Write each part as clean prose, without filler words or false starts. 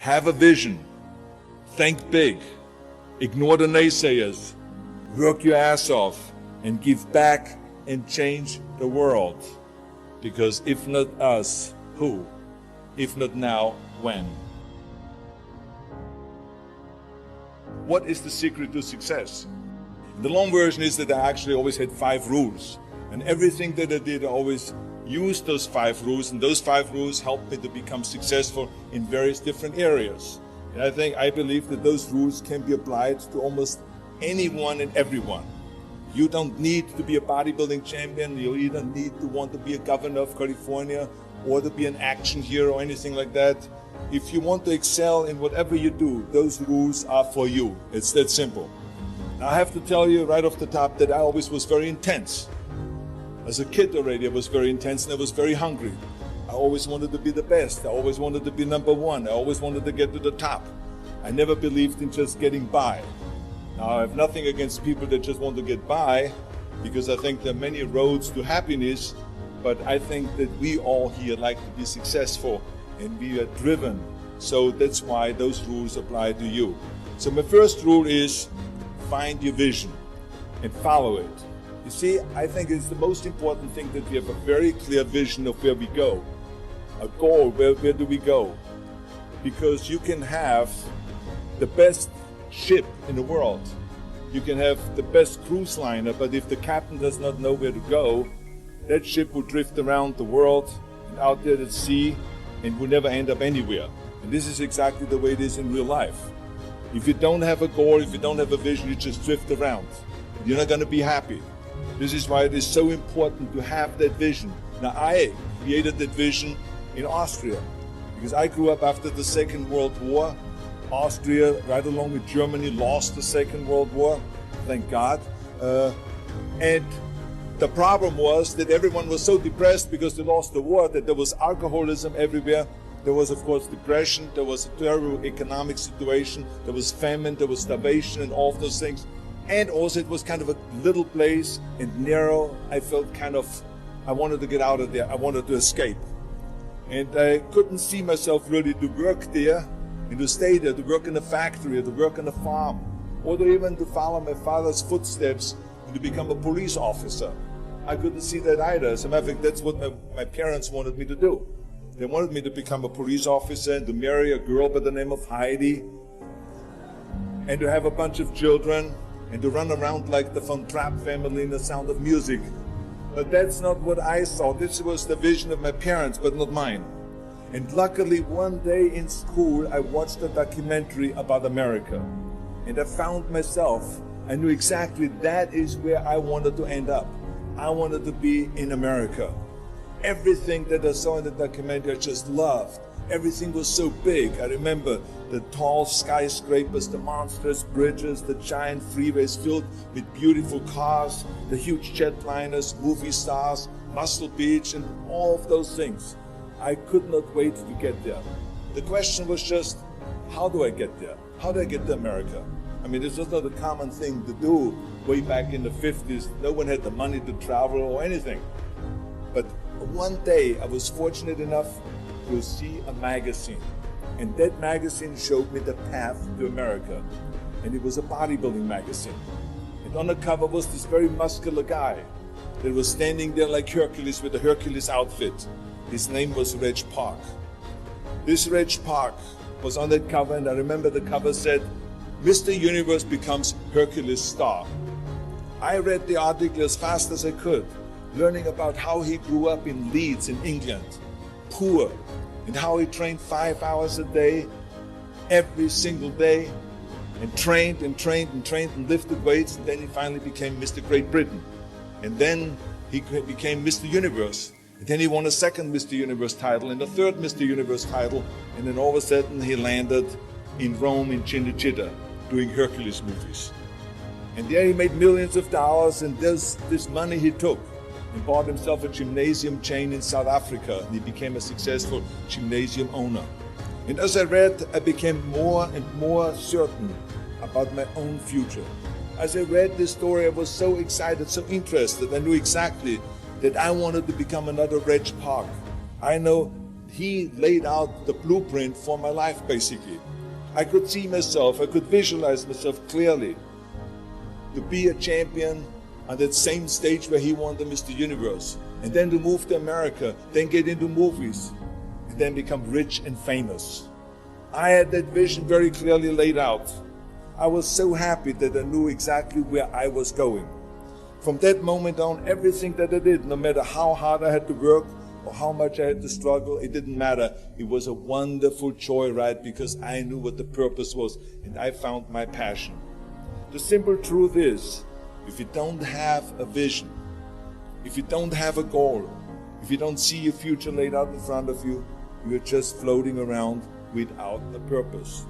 Have a vision. Think big. Ignore the naysayers. Work your ass off and give back and change the world. Because if not us, who? If not now, when? What is the secret to success? The long version is that I actually always had 5 rules. And everything that I did, I always used those 5 rules. And those 5 rules helped me to become successful in various different areas. And I believe that those rules can be applied to almost anyone and everyone. You don't need to be a bodybuilding champion. You don't need to want to be a governor of California or to be an action hero or anything like that. If you want to excel in whatever you do, those rules are for you. It's that simple. Now, I have to tell you right off the top that I always was very intense. As a kid already, I was very intense and I was very hungry. I always wanted to be the best. I always wanted to be number one. I always wanted to get to the top. I never believed in just getting by. Now, I have nothing against people that just want to get by, because I think there are many roads to happiness, but I think that we all here like to be successful and we are driven. So that's why those rules apply to you. So my first rule is find your vision and follow it. You see, I think it's the most important thing that we have a very clear vision of where we go. A goal, where do we go? Because you can have the best ship in the world. You can have the best cruise liner, but if the captain does not know where to go, that ship will drift around the world and out there at sea and will never end up anywhere. And this is exactly the way it is in real life. If you don't have a goal, if you don't have a vision, you just drift around. You're not going to be happy. This is why it is so important to have that vision. Now, I created that vision in Austria, because I grew up after the Second World War. Austria, right along with Germany, lost the Second World War, thank God. And the problem was that everyone was so depressed because they lost the war, that there was alcoholism everywhere. There was, of course, depression. There was a terrible economic situation. There was famine. There was starvation and all of those things. And also it was kind of a little place and narrow. I felt I wanted to get out of there. I wanted to escape. And I couldn't see myself really to work there and to stay there, to work in a factory, or to work on a farm, or to even to follow my father's footsteps and to become a police officer. I couldn't see that either. As a matter of fact, that's what my parents wanted me to do. They wanted me to become a police officer and to marry a girl by the name of Heidi and to have a bunch of children and to run around like the Von Trapp family in The Sound of Music. But that's not what I saw. This was the vision of my parents, but not mine. And luckily, one day in school, I watched a documentary about America. And I found myself, I knew exactly that is where I wanted to end up. I wanted to be in America. Everything that I saw in the documentary, I just loved. Everything was so big. I remember the tall skyscrapers, the monstrous bridges, the giant freeways filled with beautiful cars, the huge jetliners, movie stars, Muscle Beach, and all of those things. I could not wait to get there. The question was just, how do I get there? How do I get to America? I mean, this was not a common thing to do way back in the 50s. No one had the money to travel or anything. But one day I was fortunate enough to see a magazine. And that magazine showed me the path to America. And it was a bodybuilding magazine. And on the cover was this very muscular guy that was standing there like Hercules with a Hercules outfit. His name was Reg Park. This Reg Park was on that cover, and I remember the cover said, Mr. Universe becomes Hercules star. I read the article as fast as I could, learning about how he grew up in Leeds in England, poor, and how he trained 5 hours a day, every single day, and trained and lifted weights, and then he finally became Mr. Great Britain. And then he became Mr. Universe. And then he won a second Mr. Universe title and a third Mr. Universe title, and then all of a sudden he landed in Rome in Cinecittà doing Hercules movies. And there he made millions of dollars, and this money he took and bought himself a gymnasium chain in South Africa, and he became a successful gymnasium owner. And as I read, I became more and more certain about my own future. As I read this story, I was so excited, so interested. I knew exactly that I wanted to become another Reg Park. I know he laid out the blueprint for my life, basically. I could see myself, I could visualize myself clearly to be a champion on that same stage where he won the Mr. Universe, and then to move to America, then get into movies, and then become rich and famous. I had that vision very clearly laid out. I was so happy that I knew exactly where I was going. From that moment on, everything that I did, no matter how hard I had to work or how much I had to struggle, it didn't matter. It was a wonderful joyride because I knew what the purpose was and I found my passion. The simple truth is, if you don't have a vision, if you don't have a goal, if you don't see your future laid out in front of you, you're just floating around without a purpose.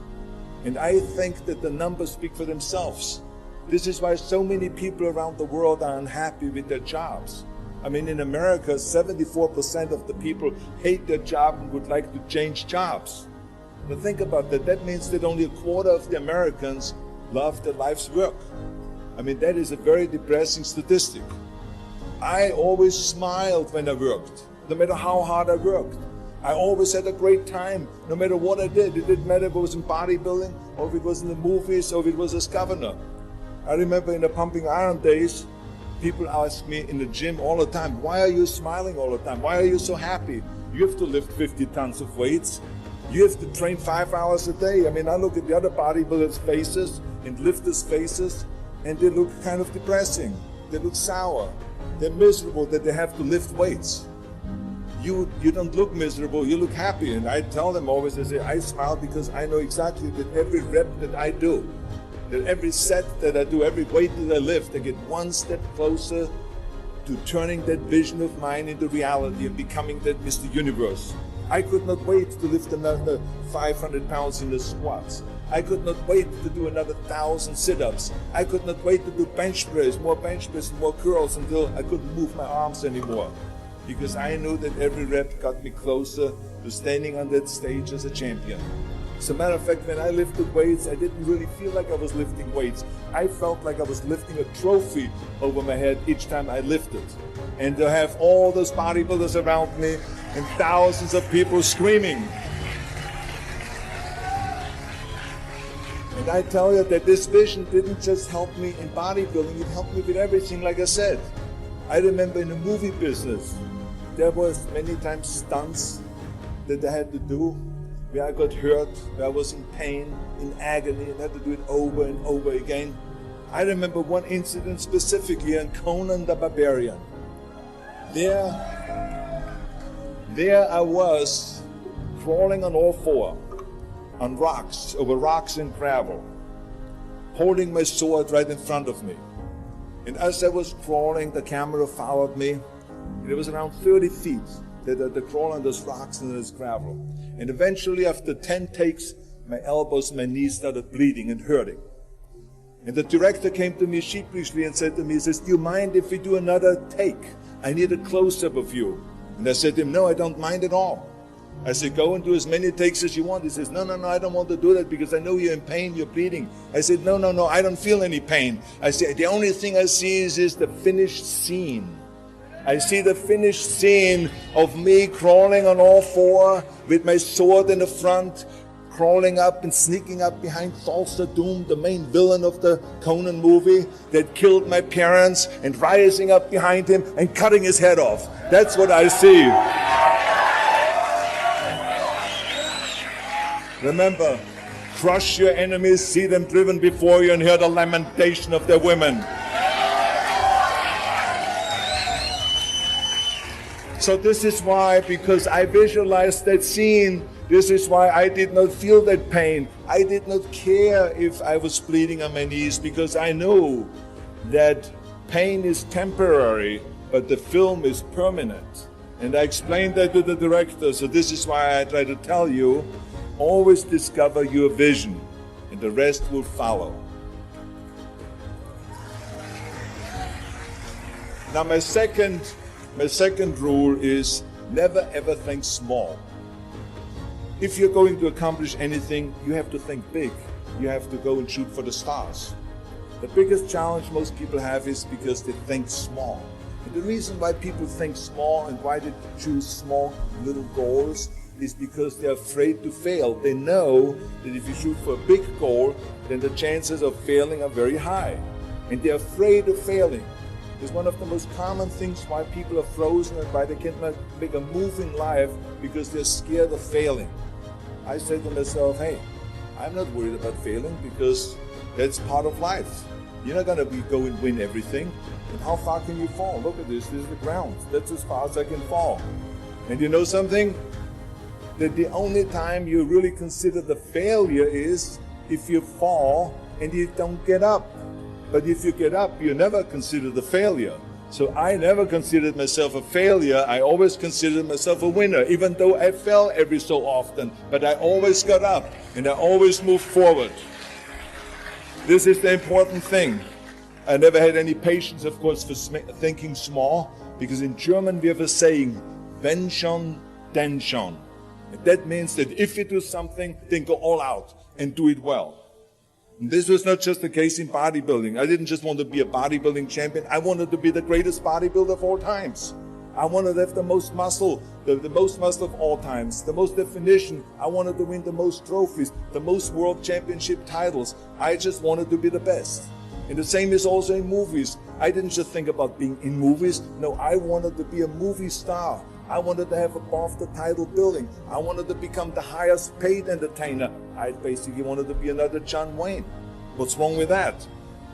And I think that the numbers speak for themselves. This is why so many people around the world are unhappy with their jobs. I mean, in America, 74% of the people hate their job and would like to change jobs. Now think about that. That means that only a quarter of the Americans love their life's work. I mean, that is a very depressing statistic. I always smiled when I worked, no matter how hard I worked. I always had a great time, no matter what I did. It didn't matter if it was in bodybuilding, or if it was in the movies, or if it was as governor. I remember in the pumping iron days, people ask me in the gym all the time, why are you smiling all the time? Why are you so happy? You have to lift 50 tons of weights. You have to train 5 hours a day. I mean, I look at the other bodybuilders' faces and lifters' faces, and they look kind of depressing. They look sour. They're miserable that they have to lift weights. You don't look miserable, you look happy. And I tell them always, I say, I smile because I know exactly that every rep that I do, that every set that I do, every weight that I lift, I get one step closer to turning that vision of mine into reality and becoming that Mr. Universe. I could not wait to lift another 500 pounds in the squats. I could not wait to do another 1,000 sit-ups. I could not wait to do bench press, more bench press and more curls until I couldn't move my arms anymore. Because I knew that every rep got me closer to standing on that stage as a champion. As a matter of fact, when I lifted weights, I didn't really feel like I was lifting weights. I felt like I was lifting a trophy over my head each time I lifted. And to have all those bodybuilders around me and thousands of people screaming. And I tell you that this vision didn't just help me in bodybuilding, it helped me with everything, like I said. I remember in the movie business, there was many times stunts that I had to do where I got hurt, where I was in pain, in agony, and had to do it over and over again. I remember one incident specifically on Conan the Barbarian. There I was, crawling on all four, on rocks, over rocks and gravel, holding my sword right in front of me. And as I was crawling, the camera followed me. And it was around 30 feet that crawl on those rocks and this gravel. And eventually, after 10 takes, my elbows, my knees started bleeding and hurting. And the director came to me sheepishly and said to me, he says, do you mind if we do another take? I need a close-up of you. And I said to him, no, I don't mind at all. I said, go and do as many takes as you want. He says, no, I don't want to do that because I know you're in pain, you're bleeding. I said, no, I don't feel any pain. I said, the only thing I see is the finished scene. I see the finished scene of me crawling on all four with my sword in the front, crawling up and sneaking up behind Thulsa Doom, the main villain of the Conan movie that killed my parents, and rising up behind him and cutting his head off. That's what I see. Remember, crush your enemies, see them driven before you, and hear the lamentation of their women. So this is why, because I visualized that scene, this is why I did not feel that pain. I did not care if I was bleeding on my knees, because I knew that pain is temporary, but the film is permanent. And I explained that to the director, so this is why I try to tell you, always discover your vision, and the rest will follow. Now my second rule is never ever think small. If you're going to accomplish anything, you have to think big. You have to go and shoot for the stars. The biggest challenge most people have is because they think small. And the reason why people think small and why they choose small little goals is because they're afraid to fail. They know that if you shoot for a big goal, then the chances of failing are very high. And they're afraid of failing. It's one of the most common things why people are frozen and why they cannot make a move in life, because they're scared of failing. I say to myself, hey, I'm not worried about failing because that's part of life. You're not going to go and win everything. And how far can you fall? Look at this. This is the ground. That's as far as I can fall. And you know something? That the only time you really consider the failure is if you fall and you don't get up. But if you get up, you never consider the failure. So I never considered myself a failure. I always considered myself a winner, even though I fell every so often. But I always got up and I always moved forward. This is the important thing. I never had any patience, of course, for thinking small, because in German we have a saying, wenn schon, denn schon. And that means that if you do something, then go all out and do it well. And this was not just the case in bodybuilding. I didn't just want to be a bodybuilding champion. I wanted to be the greatest bodybuilder of all times. I wanted to have the most muscle, the most muscle of all times, the most definition. I wanted to win the most trophies, the most world championship titles. I just wanted to be the best. And the same is also in movies. I didn't just think about being in movies. No, I wanted to be a movie star. I wanted to have above the title building. I wanted to become the highest paid entertainer. I basically wanted to be another John Wayne. What's wrong with that?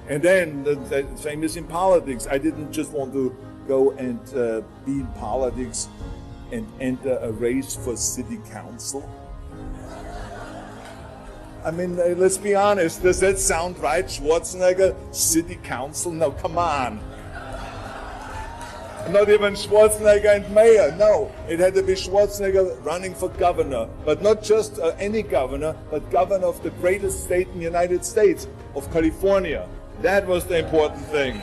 And then the same is in politics. I didn't just want to go and be in politics and enter a race for city council. I mean, let's be honest. Does that sound right? Schwarzenegger, city council? No, come on. Not even Schwarzenegger and mayor. No, it had to be Schwarzenegger running for governor. But not just any governor, but governor of the greatest state in the United States, of California. That was the important thing.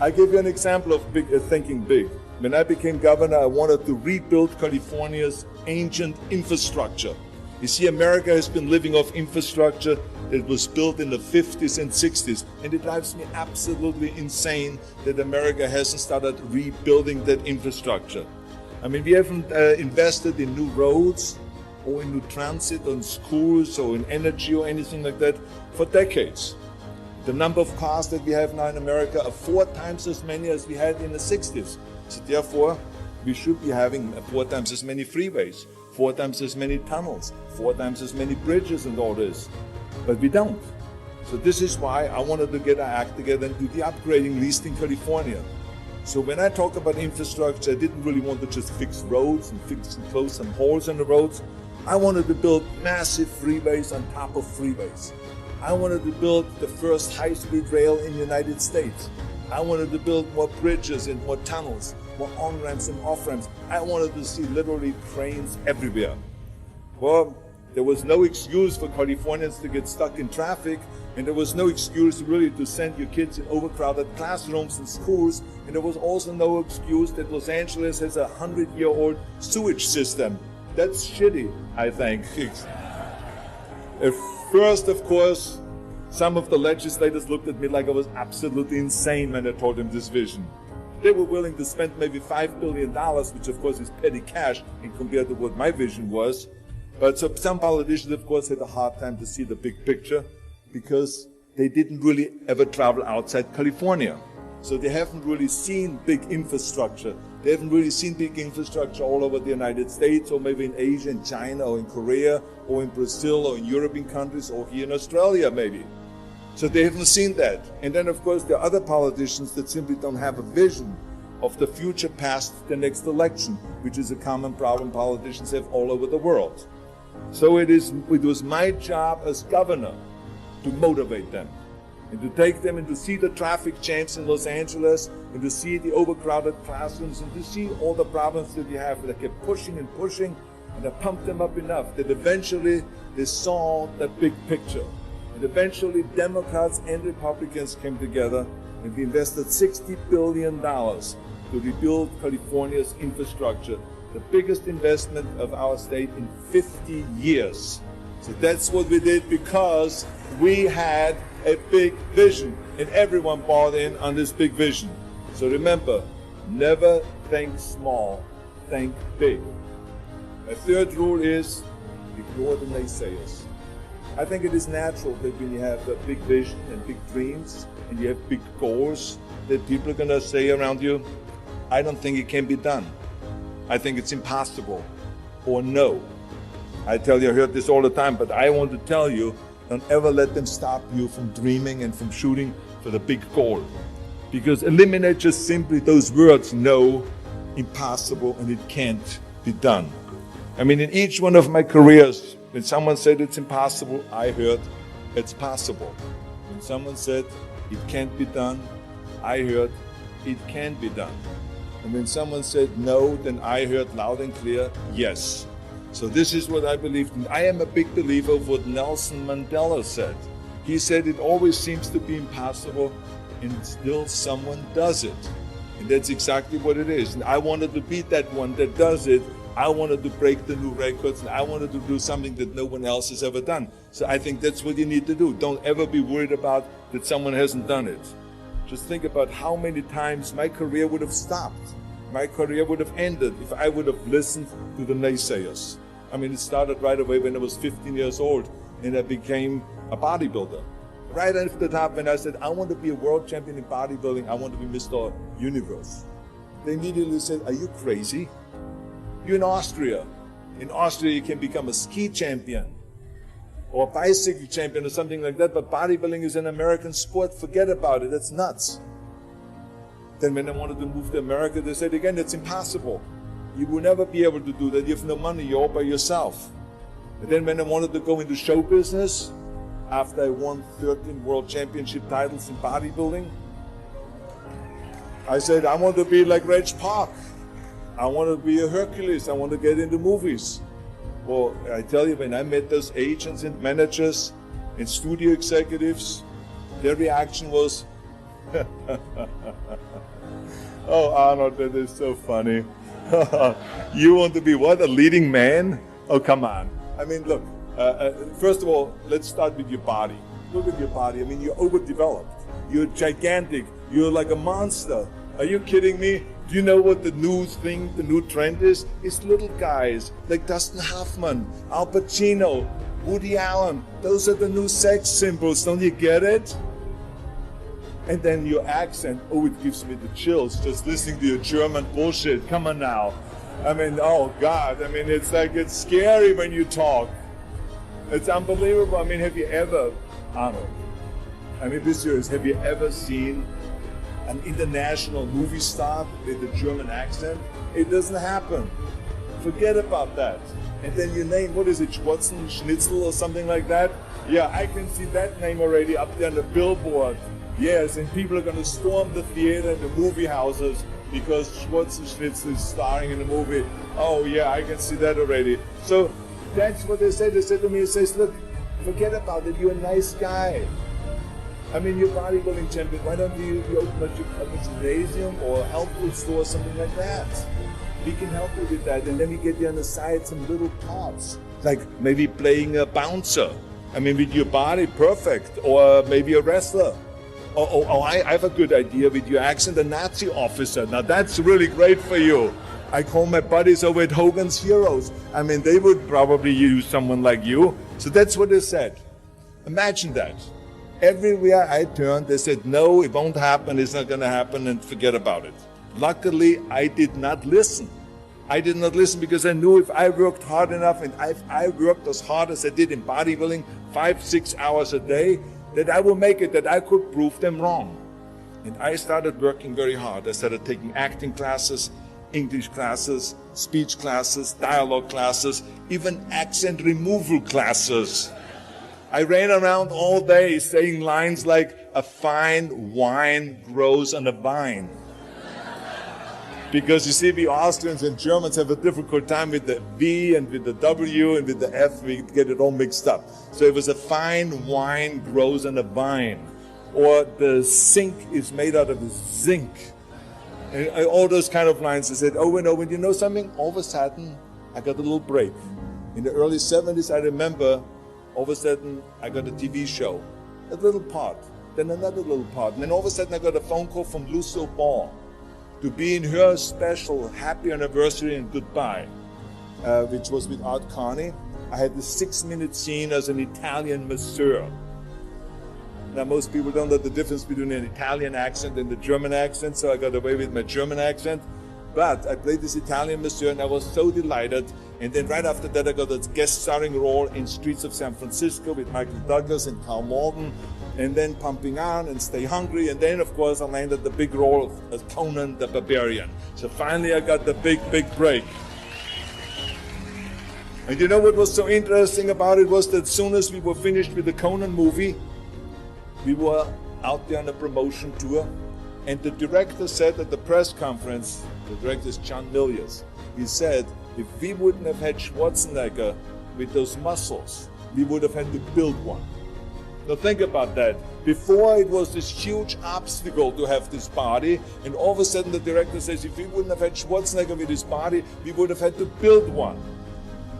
I give you an example of thinking big. When I became governor, I wanted to rebuild California's ancient infrastructure. You see, America has been living off infrastructure that was built in the 50s and 60s. And it drives me absolutely insane that America hasn't started rebuilding that infrastructure. I mean, we haven't invested in new roads or in new transit, or in schools, or in energy, or anything like that for decades. The number of cars that we have now in America are 4 times as many as we had in the 60s. So therefore, we should be having 4 times as many freeways, 4 times as many tunnels, 4 times as many bridges and all this. But we don't. So this is why I wanted to get our act together and do the upgrading, at least in California. So when I talk about infrastructure, I didn't really want to just fix roads and fix and close some holes in the roads. I wanted to build massive freeways on top of freeways. I wanted to build the first high-speed rail in the United States. I wanted to build more bridges and more tunnels, more on-ramps and off-ramps. I wanted to see literally trains everywhere. Well, there was no excuse for Californians to get stuck in traffic, and there was no excuse really to send your kids in overcrowded classrooms and schools, and there was also no excuse that Los Angeles has a 100-year-old sewage system. That's shitty, I think. At first, of course, some of the legislators looked at me like I was absolutely insane when I told them this vision. They were willing to spend maybe $5 billion, which of course is petty cash in compared to what my vision was. But so some politicians, of course, had a hard time to see the big picture because they didn't really ever travel outside California. So they haven't really seen big infrastructure. They haven't really seen big infrastructure all over the United States, or maybe in Asia, in China, or in Korea, or in Brazil, or in European countries, or here in Australia maybe. So they haven't seen that. And then, of course, there are other politicians that simply don't have a vision of the future past the next election, which is a common problem politicians have all over the world. So it was my job as governor to motivate them, and to take them and to see the traffic jams in Los Angeles, and to see the overcrowded classrooms, and to see all the problems that you have. They kept pushing and pushing, and I pumped them up enough that eventually they saw the big picture. And eventually Democrats and Republicans came together, and we invested $60 billion to rebuild California's infrastructure, the biggest investment of our state in 50 years. So that's what we did because we had a big vision, and everyone bought in on this big vision. So remember, never think small, think big. A third rule is ignore the naysayers. I think it is natural that when you have a big vision and big dreams and you have big goals, that people are going to say around you, I don't think it can be done. I think it's impossible. Or no. I tell you, I heard this all the time, but I want to tell you, don't ever let them stop you from dreaming and from shooting for the big goal. Because eliminate just simply those words, no, impossible, and it can't be done. I mean, in each one of my careers, when someone said it's impossible, I heard it's possible. When someone said it can't be done, I heard it can be done. And when someone said no, then I heard loud and clear, yes. So this is what I believed in. I am a big believer of what Nelson Mandela said. He said it always seems to be impossible and still someone does it. And that's exactly what it is. And I wanted to be that one that does it. I wanted to break the new records, and I wanted to do something that no one else has ever done. So I think that's what you need to do. Don't ever be worried about that someone hasn't done it. Just think about how many times my career would have stopped. My career would have ended if I would have listened to the naysayers. I mean, it started right away when I was 15 years old and I became a bodybuilder. Right after the top, when I said, I want to be a world champion in bodybuilding, I want to be Mr. Universe. They immediately said, are you crazy? You're in Austria. In Austria, you can become a ski champion or a bicycle champion or something like that, but bodybuilding is an American sport. Forget about it. That's nuts. Then when I wanted to move to America, they said, again, it's impossible. You will never be able to do that. You have no money. You're all by yourself. And then when I wanted to go into show business, after I won 13 world championship titles in bodybuilding, I said, I want to be like Reg Park. I want to be a Hercules. I want to get into movies. Well, I tell you, when I met those agents and managers and studio executives, their reaction was, oh, Arnold, that is so funny. You want to be what, a leading man? Oh, come on. I mean, look, first of all, let's start with your body. Look at your body. I mean, you're overdeveloped. You're gigantic. You're like a monster. Are you kidding me? Do you know what the new thing, the new trend is? It's little guys like Dustin Hoffman, Al Pacino, Woody Allen. Those are the new sex symbols. Don't you get it? And then your accent, oh, it gives me the chills just listening to your German bullshit. Come on now. I mean, oh God. I mean, it's like, it's scary when you talk. It's unbelievable. I mean, have you ever, Arnold, I mean, be serious, have you ever seen an international movie star with a German accent? It doesn't happen. Forget about that. And then you name, what is it, Schwarzenegger or something like that? Yeah, I can see that name already up there on the billboard. Yes, and people are going to storm the theater and the movie houses because Schwarzenegger is starring in the movie. Oh yeah, I can see that already. So that's what they said. They said to me, it says, look, forget about it. You're a nice guy. I mean, you're bodybuilding champion. Why don't you open a gymnasium or a health food store or something like that? We can help you with that. And then we get you on the side some little parts, like maybe playing a bouncer. I mean, with your body, perfect. Or maybe a wrestler. I have a good idea with your accent, a Nazi officer. Now that's really great for you. I call my buddies over at Hogan's Heroes. I mean, they would probably use someone like you. So that's what they said. Imagine that. Everywhere I turned, they said, no, it won't happen, it's not going to happen, and forget about it. Luckily, I did not listen. I did not listen because I knew if I worked hard enough, and if I worked as hard as I did in bodybuilding, 5-6 hours a day, that I will make it, that I could prove them wrong. And I started working very hard. I started taking acting classes, English classes, speech classes, dialogue classes, even accent removal classes. I ran around all day saying lines like, a fine wine grows on a vine. Because you see, we Austrians and Germans have a difficult time with the V and with the W and with the F, we get it all mixed up. So it was a fine wine grows on a vine. Or the sink is made out of zinc. And all those kind of lines. I said, oh, and you know something? All of a sudden, I got a little break. In the early 70s, I remember, all of a sudden, I got a TV show. A little part, then another little part. And then all of a sudden, I got a phone call from Lucille Ball. to be in her special happy anniversary and goodbye, which was with Art Carney. I had the 6-minute scene as an Italian masseur. Now, most people don't know the difference between an Italian accent and the German accent, so I got away with my German accent. But I played this Italian masseur and I was so delighted. And then right after that, I got a guest starring role in Streets of San Francisco with Michael Douglas and Carl Malden. And then Pumping On and Stay Hungry. And then, of course, I landed the big role of Conan the Barbarian. So finally, I got the big break. And you know what was so interesting about it was that as soon as we were finished with the Conan movie, we were out there on a promotion tour, and the director said at the press conference, the director is John Milius, he said, if we wouldn't have had Schwarzenegger with those muscles, we would have had to build one. Now think about that. Before it was this huge obstacle to have this body, and all of a sudden the director says, if we wouldn't have had Schwarzenegger with his body, we would have had to build one.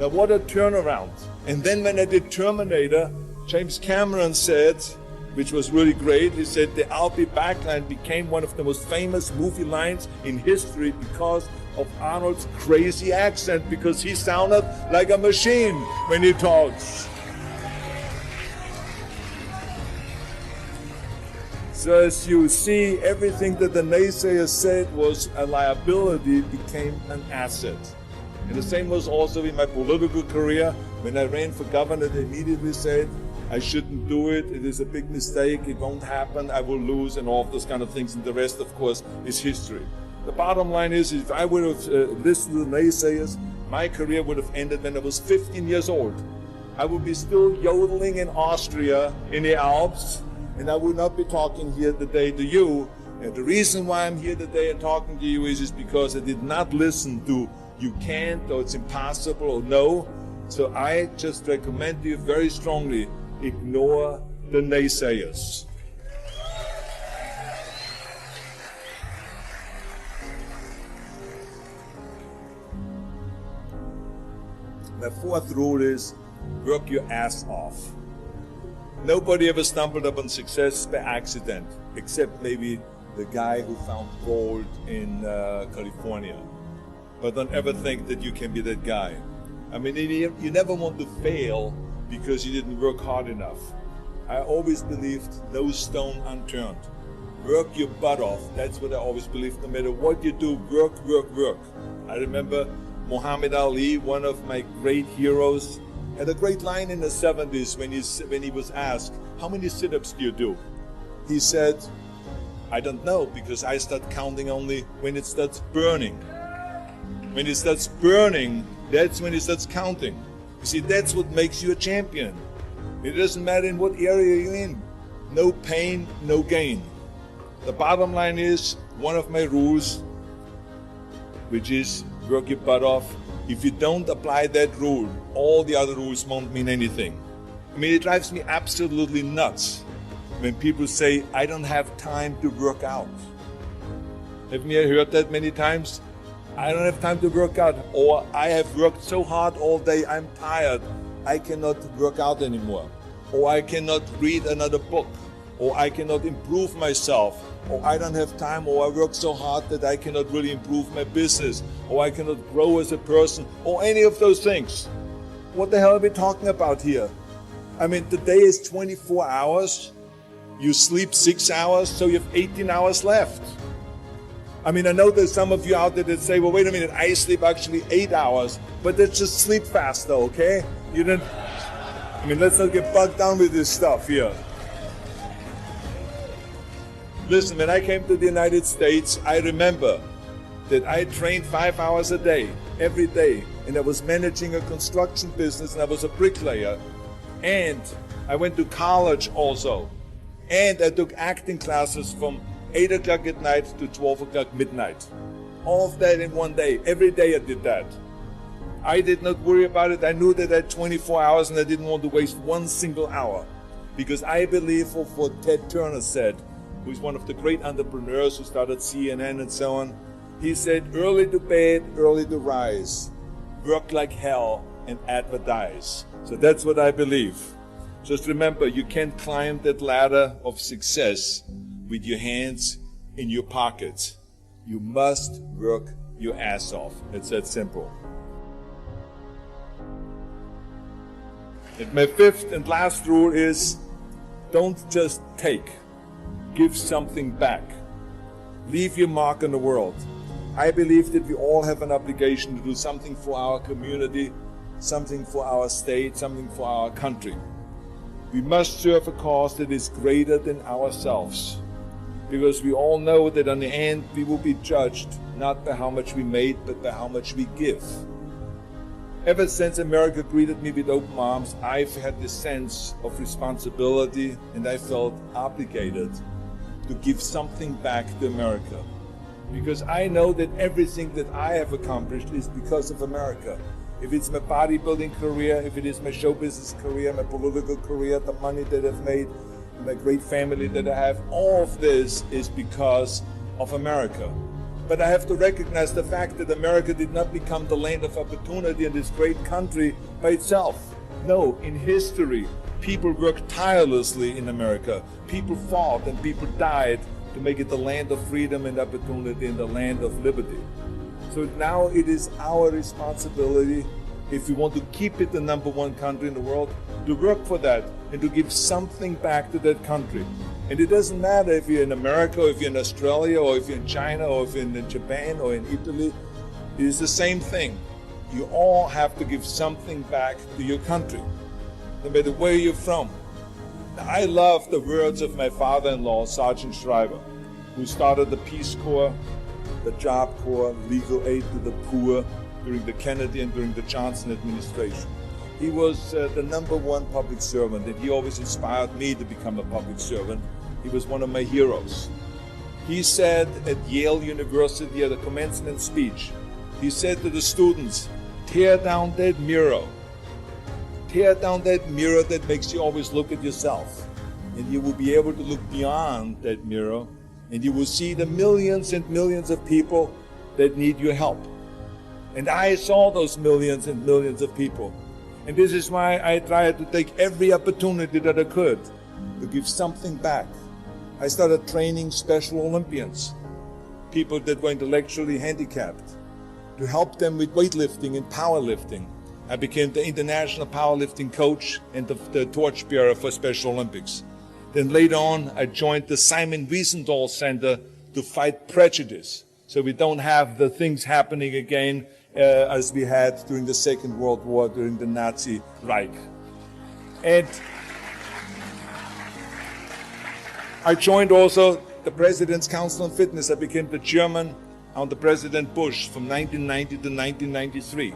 Now what a turnaround. And then when I did Terminator, James Cameron said, which was really great, he said the I'll be back line became one of the most famous movie lines in history because of Arnold's crazy accent, because he sounded like a machine when he talks. So as you see, everything that the naysayers said was a liability became an asset. And the same was also in my political career. When I ran for governor, they immediately said, I shouldn't do it, it is a big mistake, it won't happen, I will lose, and all of those kind of things. And the rest, of course, is history. The bottom line is, if I would have listened to the naysayers, my career would have ended when I was 15 years old. I would be still yodeling in Austria, in the Alps, and I would not be talking here today to you. And the reason why I'm here today and talking to you is because I did not listen to you can't, or it's impossible, or no. So I just recommend to you very strongly, ignore the naysayers. The fourth rule is work your ass off. Nobody ever stumbled upon success by accident, except maybe the guy who found gold in California. But don't ever think that you can be that guy. I mean, you never want to fail because you didn't work hard enough. I always believed no stone unturned. Work your butt off. That's what I always believed. No matter what you do, work. I remember Muhammad Ali, one of my great heroes, had a great line in the 70s when he was asked, how many sit-ups do you do? He said, I don't know, because I start counting only when it starts burning. When it starts burning, that's when it starts counting. You see, that's what makes you a champion. It doesn't matter in what area you're in. No pain, no gain. The bottom line is, one of my rules, which is work your butt off. If you don't apply that rule, all the other rules won't mean anything. I mean, it drives me absolutely nuts when people say, I don't have time to work out. Have you heard that many times? I don't have time to work out, or I have worked so hard all day, I'm tired, I cannot work out anymore, or I cannot read another book, or I cannot improve myself, or I don't have time, or I work so hard that I cannot really improve my business, or I cannot grow as a person, or any of those things. What the hell are we talking about here? I mean, the day is 24 hours, you sleep 6 hours, so you have 18 hours left. I mean, I know there's some of you out there that say, well, wait a minute, I sleep actually 8 hours, but that's just sleep faster, okay? You didn't, I mean, let's not get bogged down with this stuff here. Listen, when I came to the United States, I remember that I trained 5 hours a day, every day, and I was managing a construction business, and I was a bricklayer, and I went to college also, and I took acting classes from 8 o'clock at night to 12 o'clock midnight. All of that in one day. Every day I did that. I did not worry about it. I knew that I had 24 hours and I didn't want to waste one single hour. Because I believe of what Ted Turner said, who's one of the great entrepreneurs who started CNN and so on. He said, early to bed, early to rise. Work like hell and advertise. So that's what I believe. Just remember, you can't climb that ladder of success with your hands in your pockets. You must work your ass off. It's that simple. And my fifth and last rule is, don't just take. Give something back. Leave your mark on the world. I believe that we all have an obligation to do something for our community, something for our state, something for our country. We must serve a cause that is greater than ourselves, because we all know that in the end we will be judged not by how much we made, but by how much we give. Ever since America greeted me with open arms, I've had this sense of responsibility, and I felt obligated to give something back to America. Because I know that everything that I have accomplished is because of America. If it's my bodybuilding career, if it is my show business career, my political career, the money that I've made, my great family that I have, all of this is because of America. But I have to recognize the fact that America did not become the land of opportunity in this great country by itself. No, in history, people worked tirelessly in America. People fought and people died to make it the land of freedom and opportunity and the land of liberty. So now it is our responsibility, if we want to keep it the #1 country in the world, to work for that and to give something back to that country. And it doesn't matter if you're in America, or if you're in Australia, or if you're in China, or if you're in Japan, or in Italy. It is the same thing. You all have to give something back to your country, no matter where you're from. I love the words of my father-in-law, Sergeant Schreiber, who started the Peace Corps, the Job Corps, legal aid to the poor during the Kennedy and during the Johnson administration. He was the #1 public servant, and he always inspired me to become a public servant. He was one of my heroes. He said at Yale University at a commencement speech, he said to the students, tear down that mirror. Tear down that mirror that makes you always look at yourself. And you will be able to look beyond that mirror, and you will see the millions and millions of people that need your help. And I saw those millions and millions of people. And this is why I tried to take every opportunity that I could to give something back. I started training Special Olympians, people that were intellectually handicapped, to help them with weightlifting and powerlifting. I became the international powerlifting coach and the torchbearer for Special Olympics. Then later on, I joined the Simon Wiesenthal Center to fight prejudice, so we don't have the things happening again as we had during the Second World War, during the Nazi Reich. And I joined also the President's Council on Fitness. I became the chairman under President Bush from 1990 to 1993.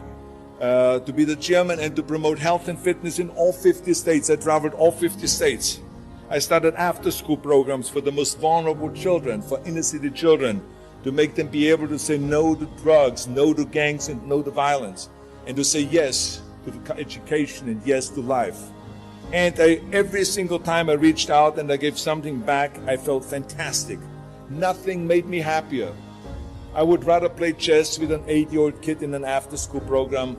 To be the chairman and to promote health and fitness in all 50 states. I traveled all 50 states. I started after-school programs for the most vulnerable children, for inner-city children, to make them be able to say no to drugs, no to gangs, and no to violence, and to say yes to education and yes to life. And every single time I reached out and I gave something back, I felt fantastic. Nothing made me happier. I would rather play chess with an 8-year-old kid in an after-school program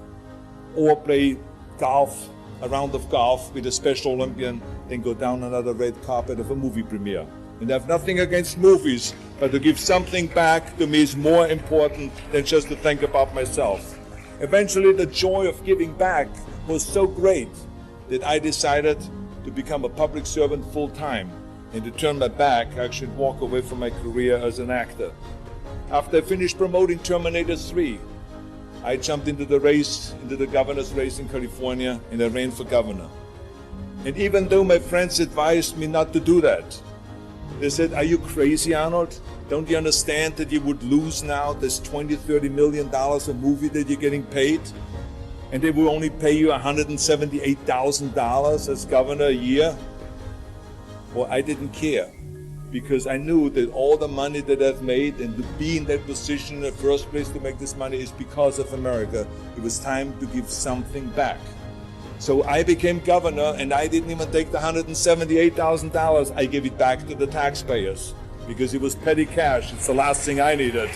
or play golf, a round of golf with a Special Olympian, than go down another red carpet of a movie premiere. And I have nothing against movies, but to give something back to me is more important than just to think about myself. Eventually, the joy of giving back was so great that I decided to become a public servant full-time and to turn my back, actually walk away from my career as an actor. After I finished promoting Terminator 3, I jumped into the race, into the governor's race in California, and I ran for governor. And even though my friends advised me not to do that, they said, "Are you crazy, Arnold? Don't you understand that you would lose now this $20–30 million a movie that you're getting paid? And they will only pay you $178,000 as governor a year?" Well, I didn't care, because I knew that all the money that I've made and to be in that position in the first place to make this money is because of America. It was time to give something back. So I became governor, and I didn't even take the $178,000. I gave it back to the taxpayers because it was petty cash. It's the last thing I needed.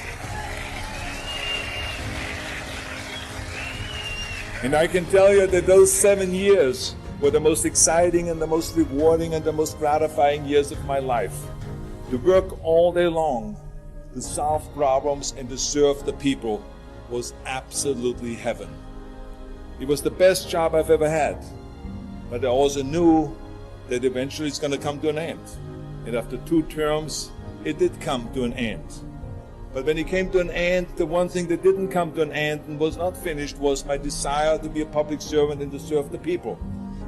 And I can tell you that those 7 years were the most exciting and the most rewarding and the most gratifying years of my life. To work all day long, to solve problems and to serve the people was absolutely heaven. It was the best job I've ever had. But I also knew that eventually it's going to come to an end. And after 2 terms, it did come to an end. But when it came to an end, the one thing that didn't come to an end and was not finished was my desire to be a public servant and to serve the people.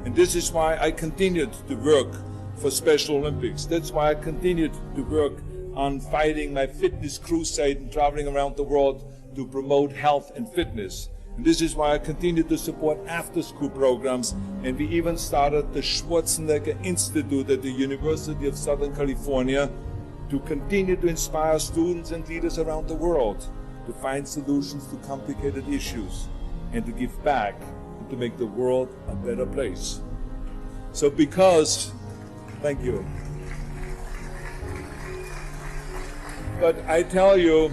And this is why I continued to work for Special Olympics. That's why I continued to work on fighting my fitness crusade and traveling around the world to promote health and fitness. And this is why I continued to support after-school programs, and we even started the Schwarzenegger Institute at the University of Southern California to continue to inspire students and leaders around the world to find solutions to complicated issues and to give back and to make the world a better place. So thank you. But I tell you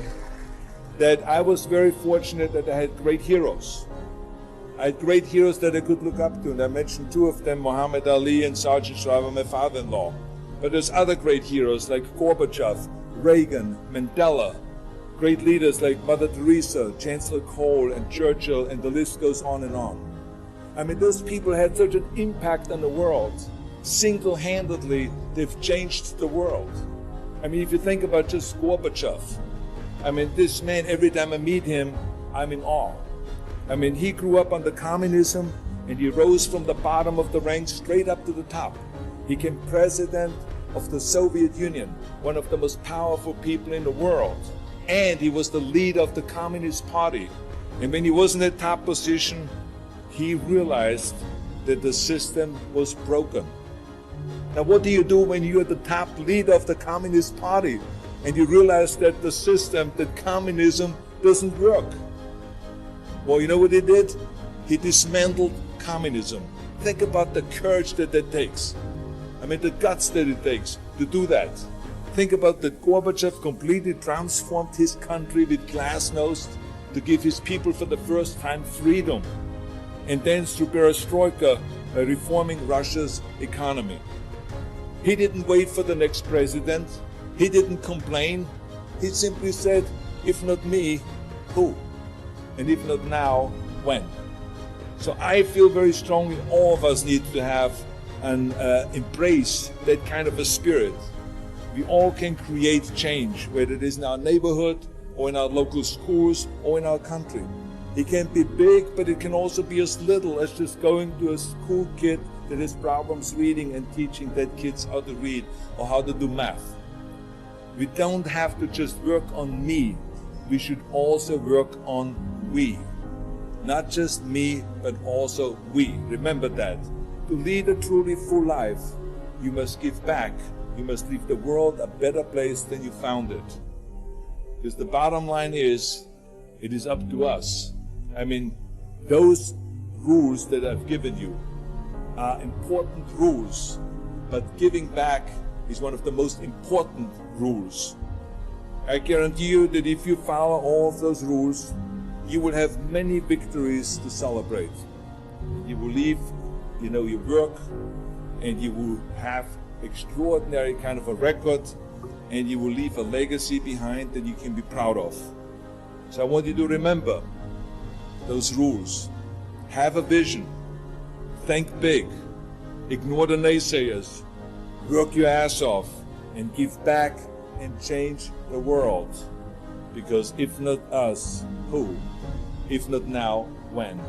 that I was very fortunate that I had great heroes. I had great heroes that I could look up to, and I mentioned 2 of them, Muhammad Ali and Sergeant Shriver, my father-in-law. But there's other great heroes like Gorbachev, Reagan, Mandela, great leaders like Mother Teresa, Chancellor Kohl, and Churchill, and the list goes on and on. I mean, those people had such an impact on the world. Single-handedly, they've changed the world. I mean, if you think about just Gorbachev, I mean, this man, every time I meet him, I'm in awe. I mean, he grew up under communism, and he rose from the bottom of the ranks straight up to the top. He became president of the Soviet Union, one of the most powerful people in the world. And he was the leader of the Communist Party. And when he was in that top position, he realized that the system was broken. Now, what do you do when you're the top leader of the Communist Party and you realize that the system, that communism, doesn't work? Well, you know what he did? He dismantled communism. Think about the courage that takes. I mean, the guts that it takes to do that. Think about that Gorbachev completely transformed his country with glasnost to give his people for the first time freedom. And then through perestroika, reforming Russia's economy. He didn't wait for the next president. He didn't complain. He simply said, if not me, who? And if not now, when? So I feel very strongly all of us need to have and embrace that kind of a spirit. We all can create change, whether it is in our neighborhood or in our local schools or in our country. It can be big, but it can also be as little as just going to a school kid that has problems reading and teaching that kids how to read or how to do math. We don't have to just work on me. We should also work on we. Not just me, but also we. Remember that. To lead a truly full life, you must give back. You must leave the world a better place than you found it. Because the bottom line is, it is up to us. I mean, those rules that I've given you are important rules, but giving back is one of the most important rules. I guarantee you that if you follow all of those rules, you will have many victories to celebrate. You will leave, your work, and you will have extraordinary kind of a record, and you will leave a legacy behind that you can be proud of. So I want you to remember those rules. Have a vision. Think big. Ignore the naysayers. Work your ass off and give back and change the world. Because if not us, who? If not now, when?